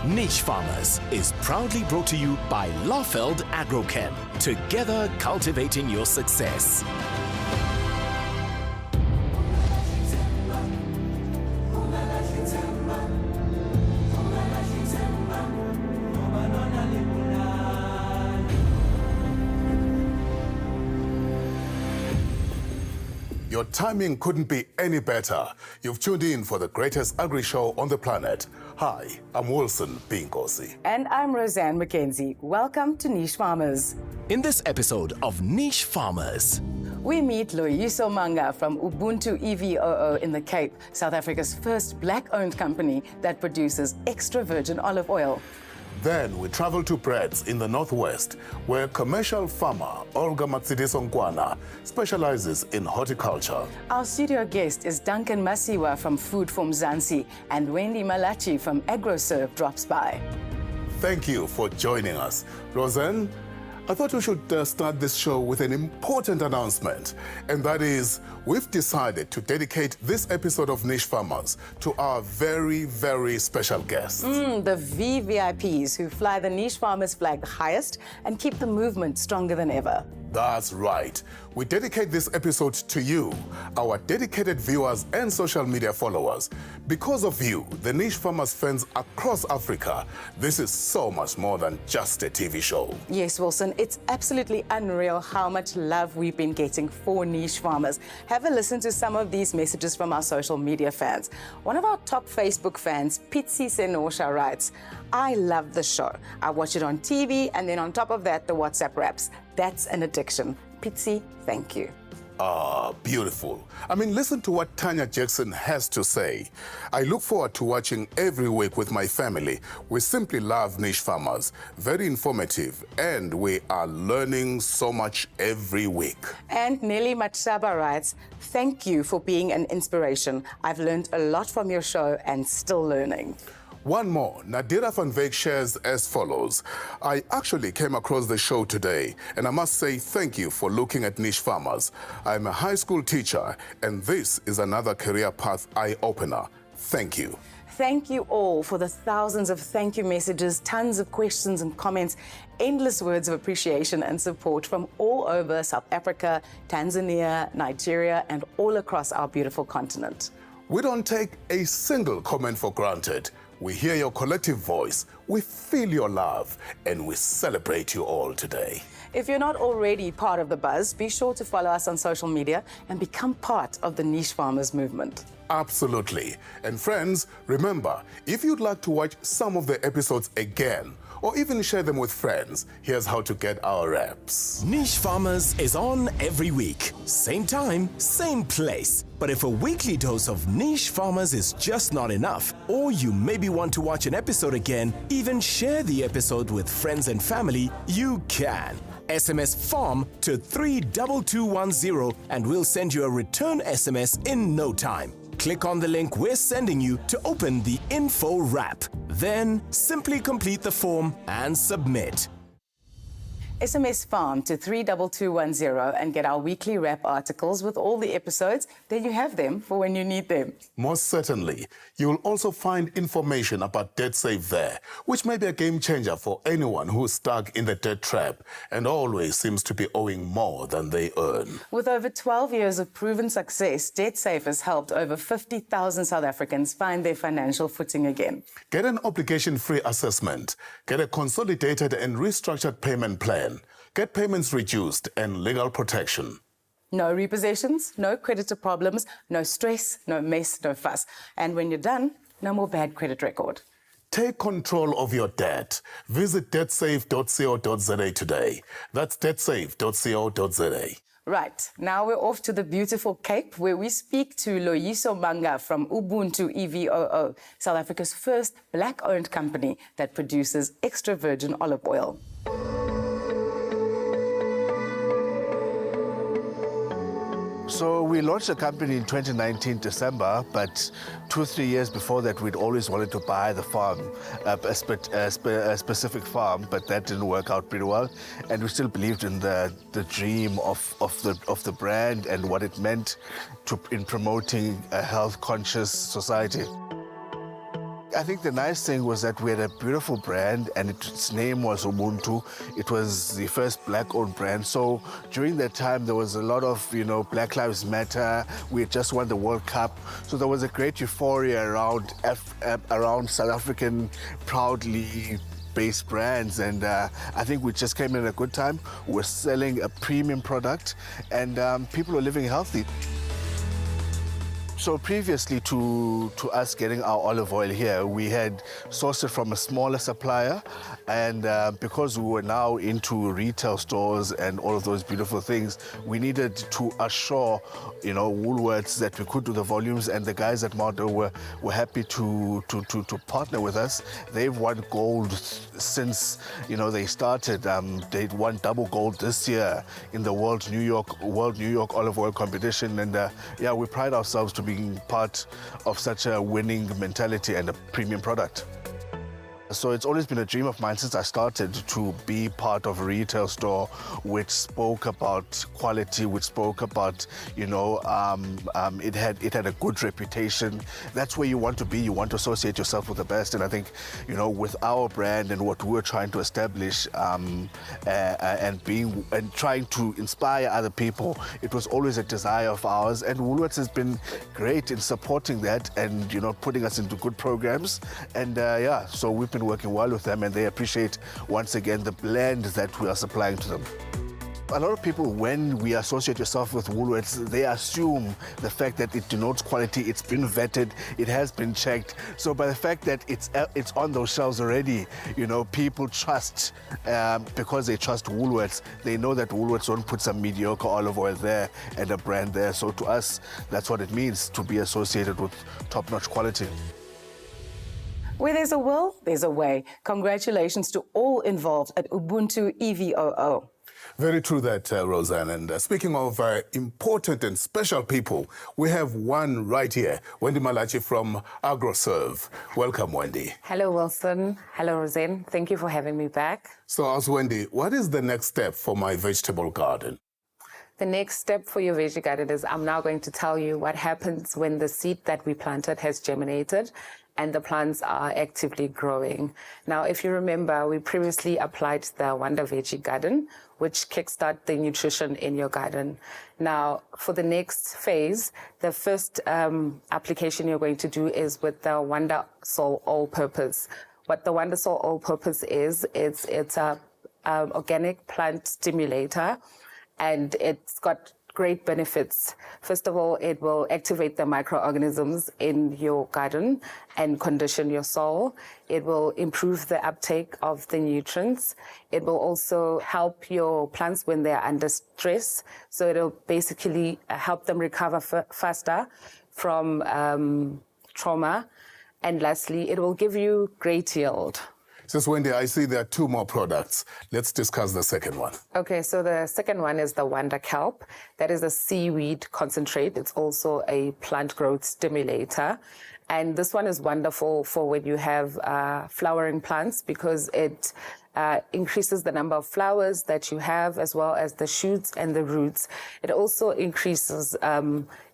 Niche Farmers is proudly brought to you by Lafeld Agrochem, together cultivating your success. Your timing couldn't be any better. You've tuned in for the greatest agri-show on the planet. Hi, I'm Wilson Pinkosi. And I'm Roseanne McKenzie. Welcome to Niche Farmers. In this episode of Niche Farmers, we meet Loyiso Manga from Ubuntu EVOO in the Cape, South Africa's first black-owned company that produces extra virgin olive oil. Then we travel to Breds in the Northwest, where commercial farmer Olga Matsidiso specializes in horticulture. Our studio guest is Duncan Masiwa from Food from Zansi, and Wendy Malachi from AgroServe drops by. Thank you for joining us. Roseanne, I thought we should start this show with an important announcement, and that is we've decided to dedicate this episode of Niche Farmers to our very, very special guests. The VVIPs who fly the Niche Farmers flag highest and keep the movement stronger than ever. That's right. We dedicate this episode to you, our dedicated viewers and social media followers. Because of you, the Niche Farmers fans across Africa, this is so much more than just a TV show. Yes, Wilson, it's absolutely unreal how much love we've been getting for Niche Farmers. Have a listen to some of these messages from our social media fans. One of our top Facebook fans, Pitsi Senosha, writes, "I love the show. I watch it on TV, and then on top of that, the WhatsApp raps. That's an addiction." Pitsi, thank you. Ah, beautiful. I mean, listen to what Tanya Jackson has to say. "I look forward to watching every week with my family. We simply love Niche Farmers. Very informative, and we are learning so much every week." And Nelly Matsaba writes, "Thank you for being an inspiration. I've learned a lot from your show and still learning." One more, Nadira van Veek shares as follows. "I actually came across the show today, and I must say thank you for looking at Niche Farmers. I'm a high school teacher, and this is another career path eye-opener. Thank you." Thank you all for the thousands of thank you messages, tons of questions and comments, endless words of appreciation and support from all over South Africa, Tanzania, Nigeria, and all across our beautiful continent. We don't take a single comment for granted. We hear your collective voice, we feel your love, and we celebrate you all today. If you're not already part of the buzz, be sure to follow us on social media and become part of the Niche Farmers movement. Absolutely. And friends, remember, if you'd like to watch some of the episodes again, or even share them with friends, here's how to get our reps. Niche Farmers is on every week. Same time, same place. But if a weekly dose of Niche Farmers is just not enough, or you maybe want to watch an episode again, even share the episode with friends and family, you can. SMS FARM to 32210 and we'll send you a return SMS in no time. Click on the link we're sending you to open the info wrap. Then simply complete the form and submit. SMS FARM to 32210 and get our weekly wrap articles with all the episodes. Then you have them for when you need them. Most certainly. You'll also find information about Debt Safe there, which may be a game changer for anyone who's stuck in the debt trap and always seems to be owing more than they earn. With over 12 years of proven success, Debt Safe has helped over 50,000 South Africans find their financial footing again. Get an obligation-free assessment. Get a consolidated and restructured payment plan. Get payments reduced and legal protection. No repossessions, no creditor problems, no stress, no mess, no fuss. And when you're done, no more bad credit record. Take control of your debt. Visit debtsafe.co.za today. That's debtsafe.co.za. Right, now we're off to the beautiful Cape where we speak to Loyiso Manga from Ubuntu EVOO, South Africa's first black-owned company that produces extra virgin olive oil. So we launched the company in 2019, December, but 2-3 years before that, we'd always wanted to buy the farm, a specific farm, but that didn't work out pretty well. And we still believed in the dream of the brand and what it meant in promoting a health-conscious society. think the nice thing was that we had a beautiful brand, and its name was Ubuntu. It was the first black-owned brand. So during that time, there was a lot of, Black Lives Matter. We had just won the World Cup. So there was a great euphoria around South African proudly based brands, and I think we just came in at a good time. We're selling a premium product, and people are living healthy. So previously to us getting our olive oil here, we had sourced it from a smaller supplier, and because we were now into retail stores and all of those beautiful things, we needed to assure, Woolworths that we could do the volumes, and the guys at Mardo were happy to partner with us. They've won gold since they started. They won double gold this year in the World New York Olive Oil competition, and we pride ourselves to being part of such a winning mentality and a premium product. So it's always been a dream of mine since I started to be part of a retail store which spoke about quality, which spoke about, it had a good reputation. That's where you want to be. You want to associate yourself with the best. And I think, with our brand and what we're trying to establish and trying to inspire other people, it was always a desire of ours. And Woolworths has been great in supporting that and, putting us into good programs. And so we've been working well with them, and they appreciate once again the blend that we are supplying to them. A lot of people, when we associate yourself with Woolworths, they assume the fact that it denotes quality, it's been vetted, it has been checked. So by the fact that it's on those shelves already, people trust, because they trust Woolworths, they know that Woolworths don't put some mediocre olive oil there and a brand there. So to us, that's what it means to be associated with top-notch quality. Where there's a will, there's a way. Congratulations to all involved at Ubuntu EVOO. Very true that, Roseanne. And speaking of important and special people, we have one right here, Wendy Malachi from AgroServe. Welcome, Wendy. Hello, Wilson. Hello, Roseanne. Thank you for having me back. So, as Wendy, what is the next step for my vegetable garden? The next step for your veggie garden is I'm now going to tell you what happens when the seed that we planted has germinated and the plants are actively growing. Now, if you remember, we previously applied the Wonder Veggie Garden, which kickstart the nutrition in your garden. Now, for the next phase, the first application you're going to do is with the Wonder Sol All-Purpose. What the Wonder Sol All-Purpose is, it's a organic plant stimulator, and it's got great benefits. First of all, it will activate the microorganisms in your garden and condition your soil. It will improve the uptake of the nutrients. It will also help your plants when they're under stress. So it'll basically help them recover faster from trauma. And lastly, it will give you great yield. Since Wendy, I see there are two more products. Let's discuss the second one. Okay, so the second one is the Wonder Kelp. That is a seaweed concentrate. It's also a plant growth stimulator. And this one is wonderful for when you have flowering plants because it increases the number of flowers that you have as well as the shoots and the roots. It also increases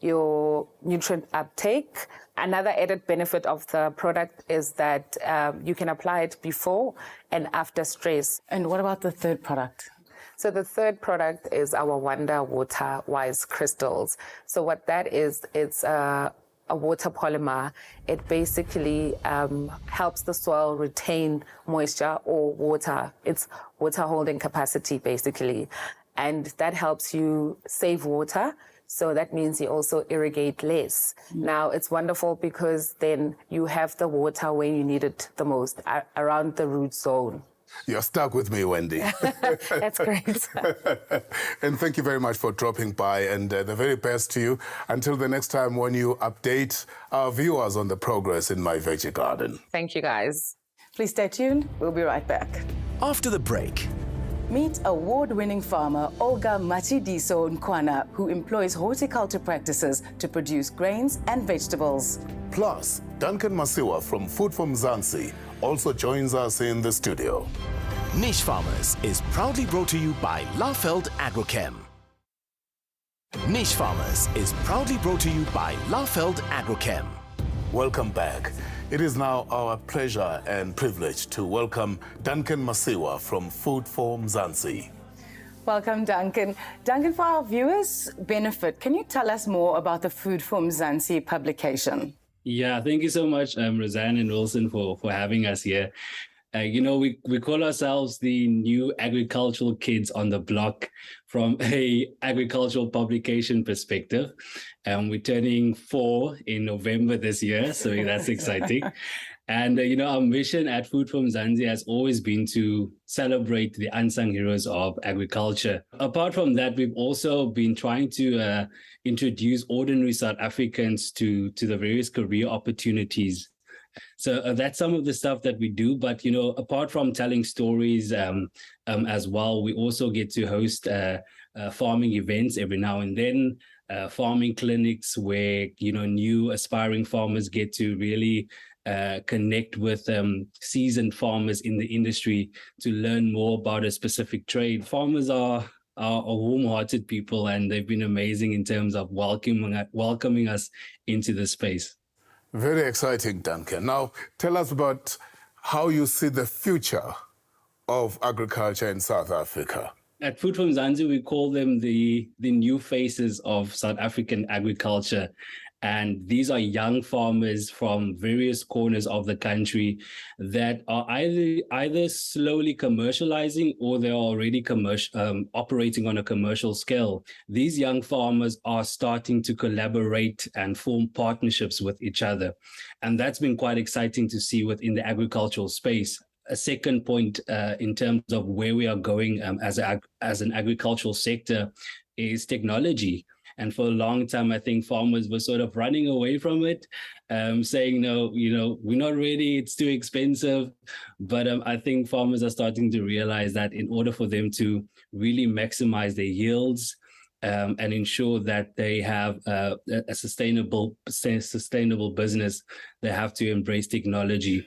your nutrient uptake. Another added benefit of the product is that you can apply it before and after stress. And what about the third product? So the third product is our Wonder Water Wise Crystals. So what that is, it's a water polymer. It basically helps the soil retain moisture or water. It's water holding capacity basically. And that helps you save water. So that means you also irrigate less. Now it's wonderful because then you have the water when you need it the most, around the root zone. You're stuck with me, Wendy. That's great. And thank you very much for dropping by, and the very best to you. Until the next time when you update our viewers on the progress in my veggie garden. Thank you, guys. Please stay tuned. We'll be right back. After the break. Meet award-winning farmer Olga Machidiso Nkwana, who employs horticulture practices to produce grains and vegetables. Plus, Duncan Masiwa from Food from Mzansi also joins us in the studio. Niche Farmers is proudly brought to you by Lafeld Agrochem. Niche Farmers is proudly brought to you by Lafeld Agrochem. Welcome back. It is now our pleasure and privilege to welcome Duncan Masiwa from Food for Mzansi. Welcome, Duncan. Duncan, for our viewers' benefit, can you tell us more about the Food for Mzansi publication? Yeah, thank you so much, Roseanne and Wilson, for having us here. We call ourselves the new agricultural kids on the block from a agricultural publication perspective. We're turning 4 in November this year, so that's exciting. And, our mission at Food for Mzansi has always been to celebrate the unsung heroes of agriculture. Apart from that, we've also been trying to introduce ordinary South Africans to the various career opportunities. So that's some of the stuff that we do. But, apart from telling stories as well, we also get to host farming events every now and then, farming clinics where, new aspiring farmers get to really connect with seasoned farmers in the industry to learn more about a specific trade. Farmers are warm-hearted people, and they've been amazing in terms of welcoming us into the space. Very exciting, Duncan. Now, tell us about how you see the future of agriculture in South Africa. At Food for Mzansi, we call them the new faces of South African agriculture. And these are young farmers from various corners of the country that are either slowly commercializing or they're already operating on a commercial scale. These young farmers are starting to collaborate and form partnerships with each other. And that's been quite exciting to see within the agricultural space. A second point in terms of where we are going as an agricultural sector is technology. And for a long time, I think farmers were sort of running away from it, saying, no, we're not ready, it's too expensive. But I think farmers are starting to realize that in order for them to really maximize their yields and ensure that they have a sustainable business, they have to embrace technology.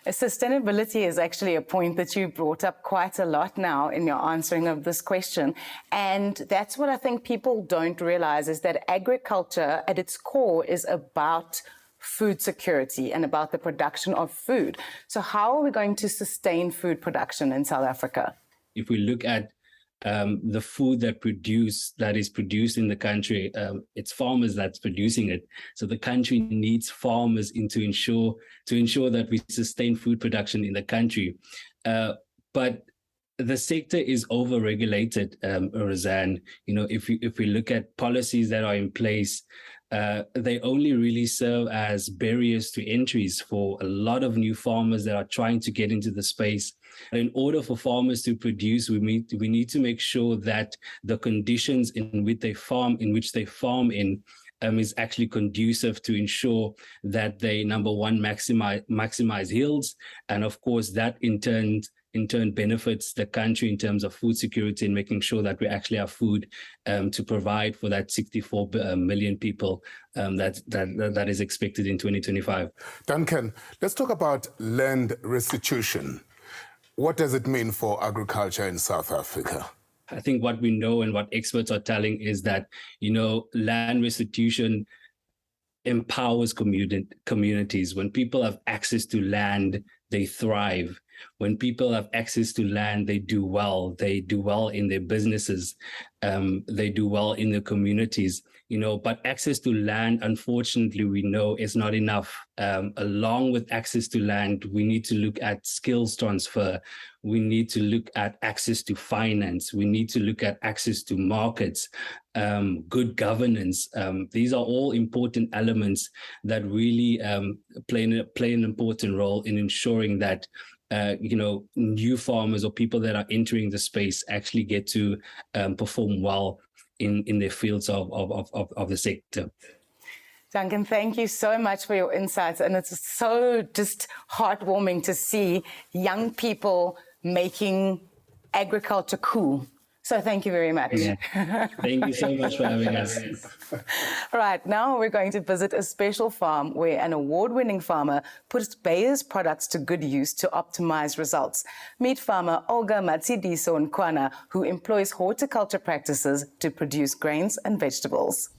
Sustainability is actually a point that you brought up quite a lot now in your answering of this question. And that's what I think people don't realize, is that agriculture at its core is about food security and about the production of food. So how are we going to sustain food production in South Africa? If we look at the food that is produced in the country, it's farmers that's producing it. So the country needs farmers to ensure that we sustain food production in the country. But the sector is over-regulated, Roseanne. If we look at policies that are in place, they only really serve as barriers to entries for a lot of new farmers that are trying to get into the space. In order for farmers to produce, we need to make sure that the conditions in which they farm is actually conducive to ensure that they, number one, maximize yields, and of course that in turn benefits the country in terms of food security and making sure that we actually have food to provide for that 64 million people that is expected in 2025. Duncan, let's talk about land restitution. What does it mean for agriculture in South Africa? I think what we know and what experts are telling is that, land restitution empowers communities. When people have access to land, they thrive. When people have access to land, they do well. They do well in their businesses. They do well in the communities. But access to land, unfortunately, we know is not enough. Along with access to land, we need to look at skills transfer. We need to look at access to finance. We need to look at access to markets, good governance. These are all important elements that really play an important role in ensuring that new farmers or people that are entering the space actually get to perform well in their fields of the sector. Duncan, thank you so much for your insights. And it's so just heartwarming to see young people making agriculture cool. So thank you very much. Yeah. Thank you so much for having us. Right, now we're going to visit a special farm where an award-winning farmer puts Bayer's products to good use to optimize results. Meet farmer Olga Matsidiso Nkwana, who employs horticulture practices to produce grains and vegetables.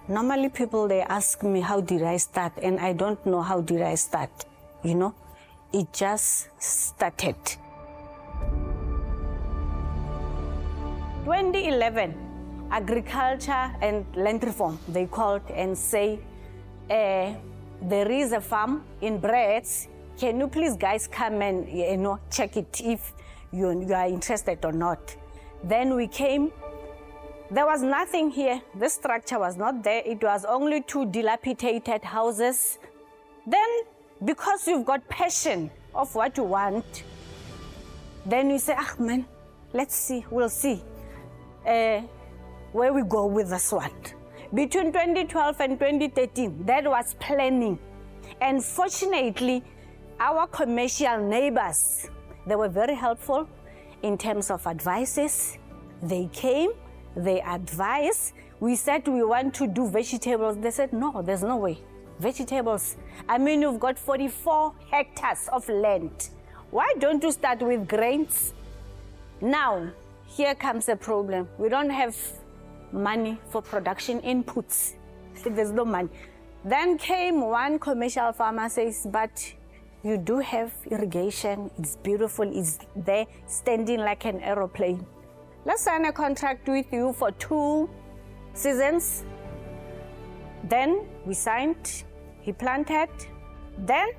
Normally people, they ask me, how did I start? And I don't know how did I start, you know? It just started. 2011, Agriculture and Land Reform, they called and say, there is a farm in Brits. Can you please guys come and check it if you are interested or not? Then we came. There was nothing here. The structure was not there. It was only 2 dilapidated houses. Then, because you've got passion of what you want, then you say, man, let's see, we'll see where we go with this one. Between 2012 and 2013, that was planning. And fortunately, our commercial neighbors, they were very helpful in terms of advices. They came, they advised. We said we want to do vegetables. They said, no, there's no way. Vegetables. I mean, you've got 44 hectares of land. Why don't you start with grains? Now, here comes a problem. We don't have money for production inputs. There's no money. Then came one commercial farmer says, but you do have irrigation. It's beautiful. It's there standing like an aeroplane. Let's sign a contract with you for 2 seasons. Then we signed, he planted. Then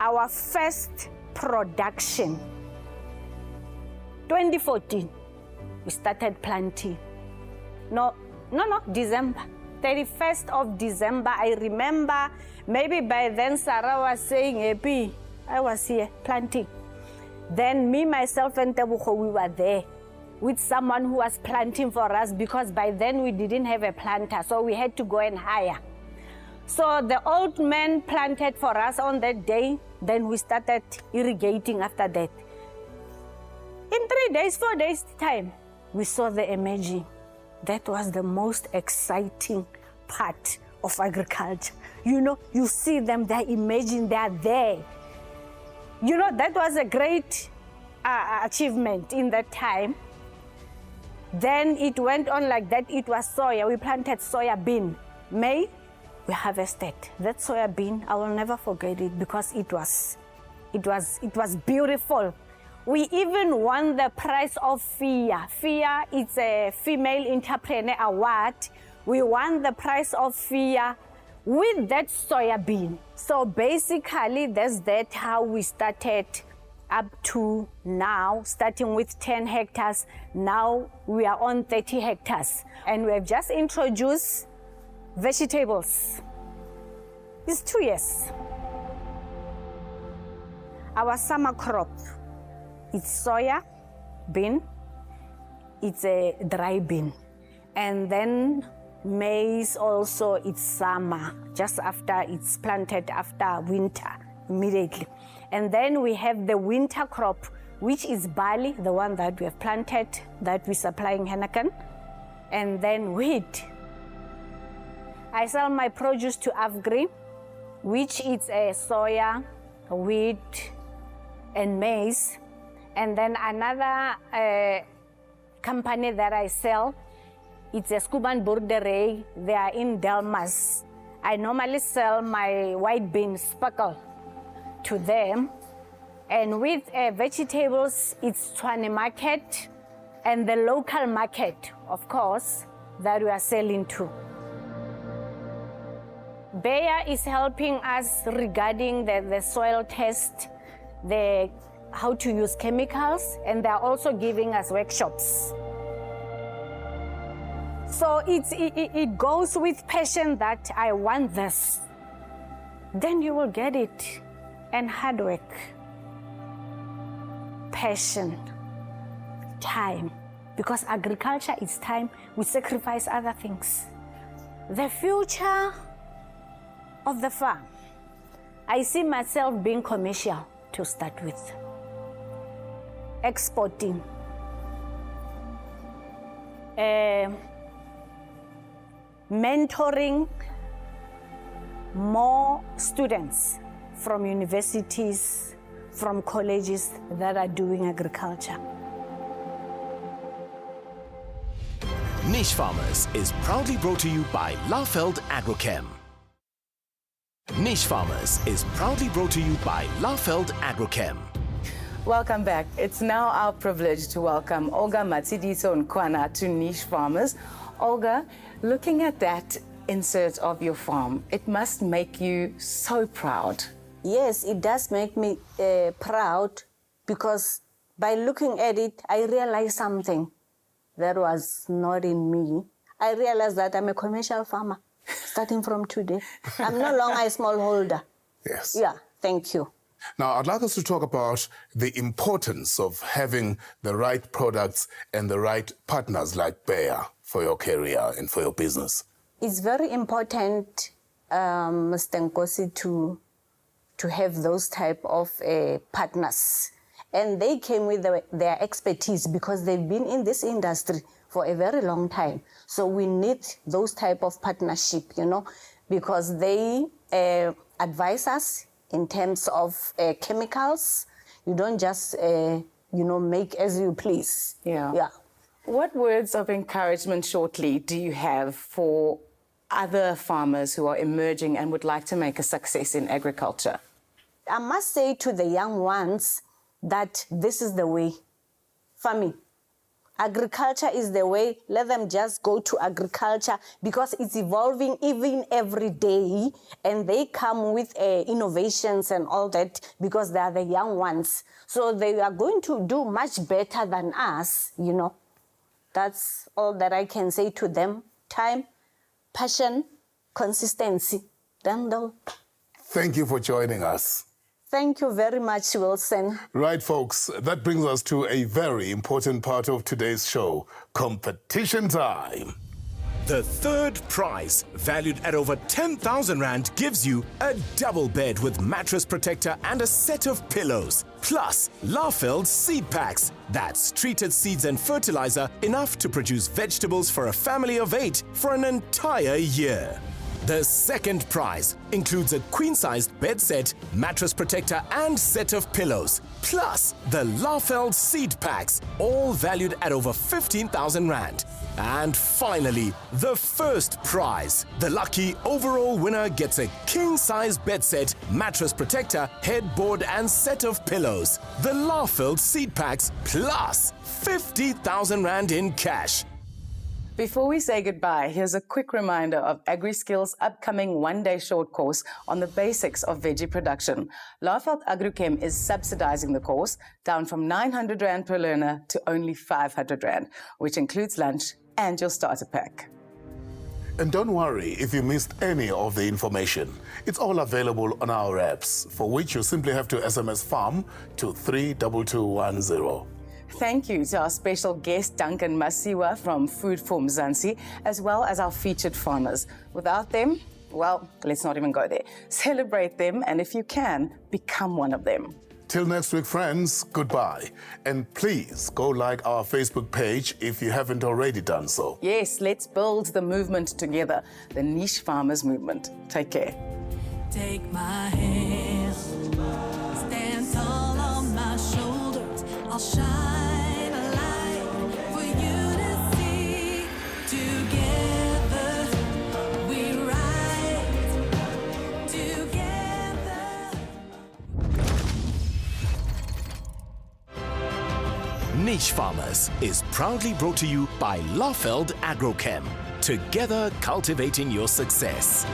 our first production, 2014, we started planting. No, December. 31st of December, I remember, maybe by then Sarah was saying, happy, I was here planting. Then me, myself, and Tebuko, we were there with someone who was planting for us because by then we didn't have a planter, so we had to go and hire. So the old man planted for us on that day, then we started irrigating after that. In 3 days, 4 days time, we saw the emerging. That was the most exciting part of agriculture. You know, you see them, they're emerging, they're there. You know, that was a great achievement in that time. Then it went on like that. It was soya. We planted soya bean. May, we harvested. That soya bean, I will never forget it because it was beautiful. We even won the prize of FIA. FIA, it's a Female Entrepreneur Award. We won the prize of FIA with that soya bean. So basically, that's how we started up to now, starting with 10 hectares. Now we are on 30 hectares. And we have just introduced vegetables. It's 2 years. Our summer crop, it's soya bean, it's a dry bean. And then maize also, it's summer, just after it's planted after winter, immediately. And then we have the winter crop, which is barley, the one that we have planted, that we're supplying Henneken. And then wheat. I sell my produce to Afgri, which is a soya, wheat, and maize. And then another company that I sell, it's a Skuban Boerdery. They are in Delmas. I normally sell my white bean sparkle to them. And with vegetables, it's Tshwane market and the local market, of course, that we are selling to. Bayer is helping us regarding the soil test, how to use chemicals, and they're also giving us workshops. So it goes with passion that I want this. Then you will get it. And hard work, passion, time. Because agriculture is time, we sacrifice other things. The future of the farm, I see myself being commercial to start with. Exporting. Mentoring more students from universities, from colleges that are doing agriculture. Niche Farmers is proudly brought to you by Laufeld Agrochem. Niche Farmers is proudly brought to you by Laufeld Agrochem. Welcome back. It's now our privilege to welcome Olga Matsidiso Nkwana to Niche Farmers. Olga, looking at that insert of your farm, it must make you so proud. Yes, it does make me proud, because by looking at it, I realized something that was not in me. I realized that I'm a commercial farmer, starting from today. I'm no longer a smallholder. Yes. Yeah, thank you. Now, I'd like us to talk about the importance of having the right products and the right partners like Bayer for your career and for your business. It's very important, Mr. Nkosi, to have those type of partners. And they came with their expertise, because they've been in this industry for a very long time. So we need those type of partnership, because they advise us in terms of chemicals. You don't just, make as you please. Yeah. What words of encouragement shortly do you have for other farmers who are emerging and would like to make a success in agriculture? I must say to the young ones that this is the way. Farming. Agriculture is the way. Let them just go to agriculture, because it's evolving even every day, and they come with innovations and all that, because they are the young ones. So they are going to do much better than us, That's all that I can say to them. Time, passion, consistency. Thank you for joining us. Thank you very much, Wilson. Right, folks, that brings us to a very important part of today's show, competition time. The third prize, valued at over 10,000 Rand, gives you a double bed with mattress protector and a set of pillows. Plus, Laufeld seed packs. That's treated seeds and fertilizer enough to produce vegetables for a family of 8 for an entire year. The second prize includes a queen-sized bed set, mattress protector and set of pillows, plus the Laufeld seed packs, all valued at over 15,000 Rand. And finally, the first prize. The lucky overall winner gets a king-size bed set, mattress protector, headboard and set of pillows. The Laufeld seed packs plus 50,000 Rand in cash. Before we say goodbye, here's a quick reminder of AgriSkills' upcoming one-day short course on the basics of veggie production. Laufeld Agrochem is subsidizing the course, down from 900 Rand per learner to only 500 Rand, which includes lunch and your starter pack. And don't worry if you missed any of the information. It's all available on our apps, for which you simply have to SMS FARM to 32210. Thank you to our special guest, Duncan Masiwa from Food for Mzansi, as well as our featured farmers. Without them, well, let's not even go there. Celebrate them, and if you can, become one of them. Till next week, friends, goodbye. And please go like our Facebook page if you haven't already done so. Yes, let's build the movement together, the Niche Farmers movement. Take care. Take my hand, stand tall on my shoulders. I'll shine a light for you to see. Together we rise. Together. Niche Farmers is proudly brought to you by Laufeld Agrochem. Together cultivating your success.